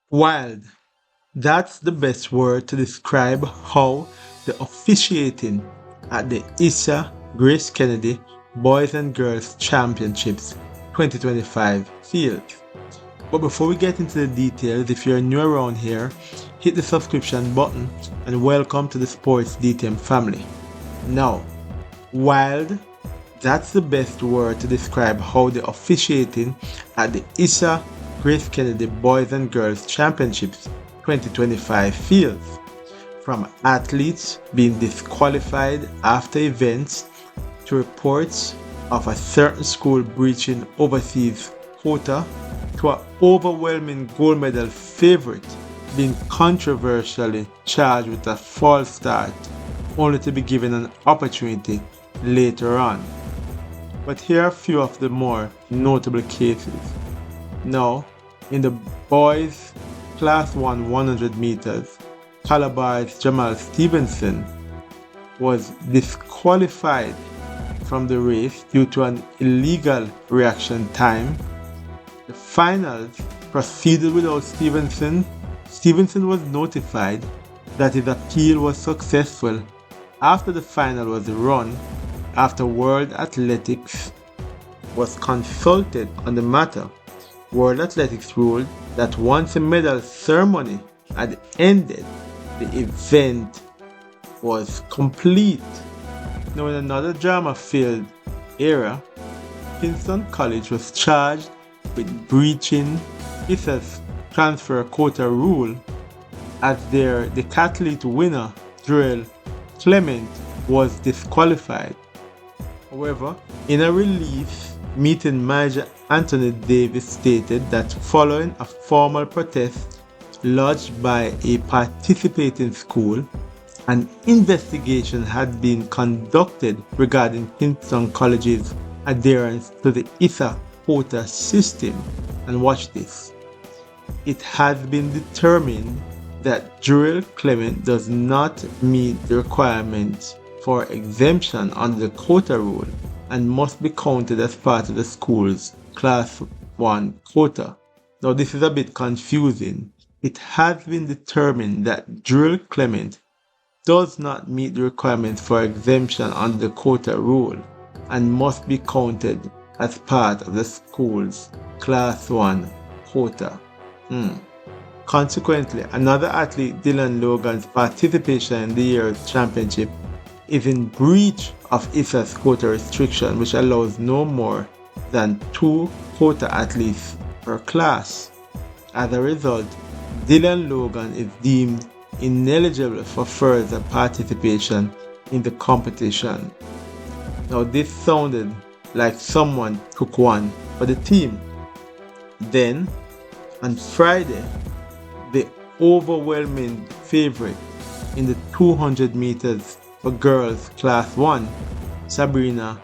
Wild. That's the best word to describe how the officiating at the ISSA GraceKennedy Boys and Girls Championships 2025 feels. But before we get into the details, if you're new around here, hit the subscription button and welcome to the Sports DTM family. Now, wild, that's the best word to describe how the officiating at the ISSA GraceKennedy Boys and Girls Championships 2025 feels. From athletes being disqualified after events to reports of a certain school breaching overseas quota to an overwhelming gold medal favorite being controversially charged with a false start only to be given an opportunity later on. But here are a few of the more notable cases. Now, in the boys Class 1 100 meters, Calabar's Jamal Stevenson was disqualified from the race due to an illegal reaction time. The finals proceeded without Stevenson. Stevenson was notified that his appeal was successful after the final was run, after World Athletics was consulted on the matter. World Athletics ruled that once the medal ceremony had ended, the event was complete. Now, in another drama-filled era, Kingston College was charged with breaching ISSA's transfer quota rule as their decathlete winner, Joel Clement, was disqualified. However, in a release, meeting manager Anthony Davis stated that following a formal protest lodged by a participating school, an investigation had been conducted regarding Kingston College's adherence to the ISSA quota system. And watch this. It has been determined that Joel Clement does not meet the requirements for exemption under the quota rule and must be counted as part of the school's Class 1 quota. Now, this is a bit confusing. It has been determined that Joel Clement does not meet the requirements for exemption under the quota rule and must be counted as part of the school's Class 1 quota. Consequently, another athlete, Dylan Logan's participation in the year's championship is in breach of ISSA's quota restriction, which allows no more than 2 quota athletes per class. As a result, Dylan Logan is deemed ineligible for further participation in the competition. Now, this sounded like someone took one for the team. Then, on Friday, the overwhelming favorite in the 200 meters for girls Class 1, Sabrina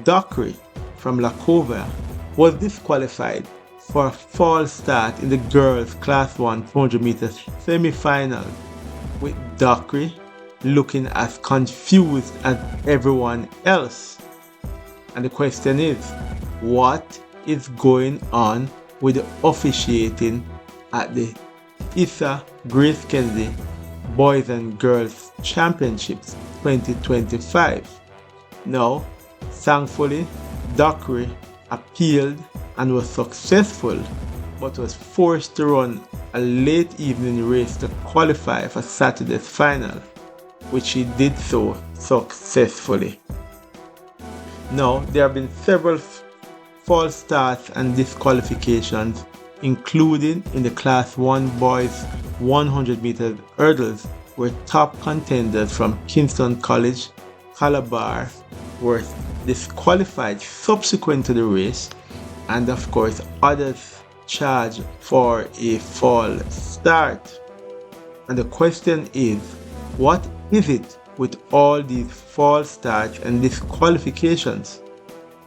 Dockery from Lakovia, was disqualified for a false start in the girls Class 1 200 meters semi-final, with Dockery looking as confused as everyone else. And the question is, what is going on with the officiating at the ISSA GraceKennedy Boys and Girls Championships 2025? Now, thankfully, Dockery appealed and was successful, but was forced to run a late evening race to qualify for Saturday's final, which he did so successfully. Now, there have been several false starts and disqualifications, including in the Class 1 boys 100 meters hurdles, where top contenders from Kingston College, Calabar, were disqualified subsequent to the race, and of course others charged for a false start. And the question is, what is it with all these false starts and disqualifications?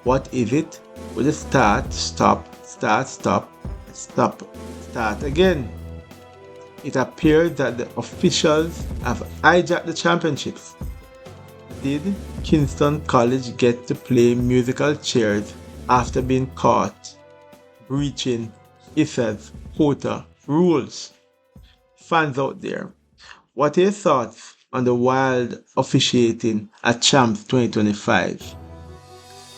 What is it with the start, stop, start, stop, stop, start again? It appears that the officials have hijacked the championships. Did Kingston College get to play musical chairs after being caught breaching ISSA's quota rules? Fans out there, what are your thoughts on the wild officiating at Champs 2025?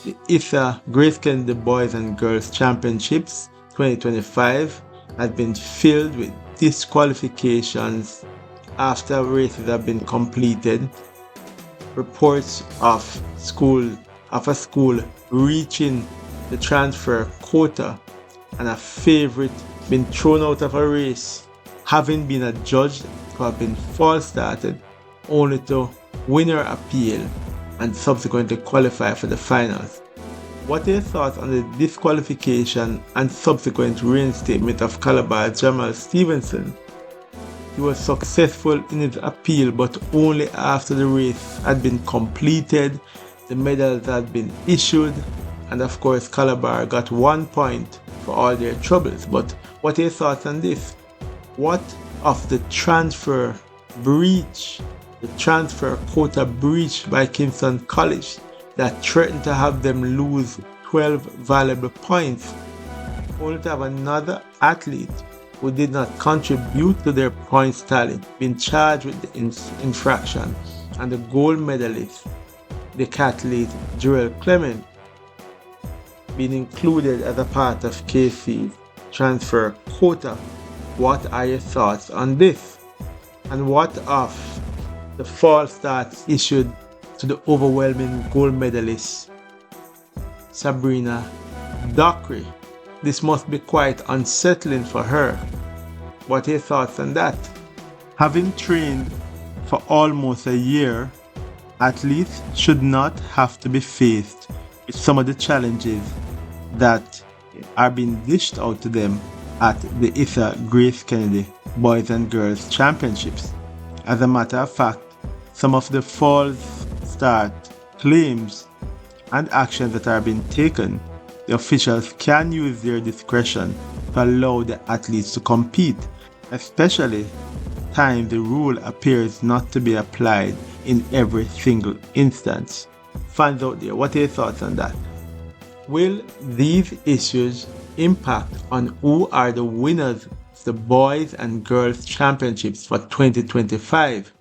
The ISSA GraceKennedy Boys and Girls Championships 2025 has been filled with disqualifications after races have been completed. Reports of a school reaching the transfer quota and a favorite been thrown out of a race, having been adjudged to have been false started, only to win her appeal and subsequently qualify for the finals. What are your thoughts on the disqualification and subsequent reinstatement of Calabar Jamal Stevenson? He was successful in his appeal, but only after the race had been completed, the medals had been issued, and of course Calabar got 1 point for all their troubles. But what are your thoughts on this? What of the transfer breach, the transfer quota breach by Kingston College that threatened to have them lose 12 valuable points, only to have another athlete who did not contribute to their points tally being charged with the infraction, and the gold medalist, the decathlete Joel Clement, being included as a part of KC's transfer quota? What are your thoughts on this? And what of the false starts issued to the overwhelming gold medalist Sabrina Dockery? This must be quite unsettling for her. What are your thoughts on that? Having trained for almost a year, athletes should not have to be faced with some of the challenges that are being dished out to them at the ISSA GraceKennedy Boys and Girls Championships. As a matter of fact, some of the false start claims and actions that are being taken, the officials can use their discretion to allow the athletes to compete, especially time the rule appears not to be applied in every single instance. Fans out there, what are your thoughts on that? Will these issues impact on who are the winners of the Boys and Girls Championships for 2025?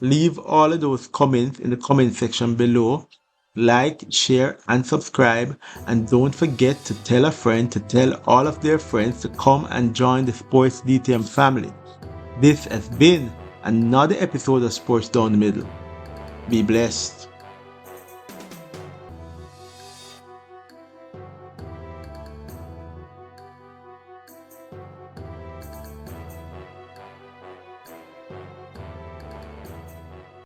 Leave all of those comments in the comment section below. Like, share, and subscribe. And don't forget to tell a friend to tell all of their friends to come and join the Sports DTM family. This has been another episode of Sports Down the Middle. Be blessed.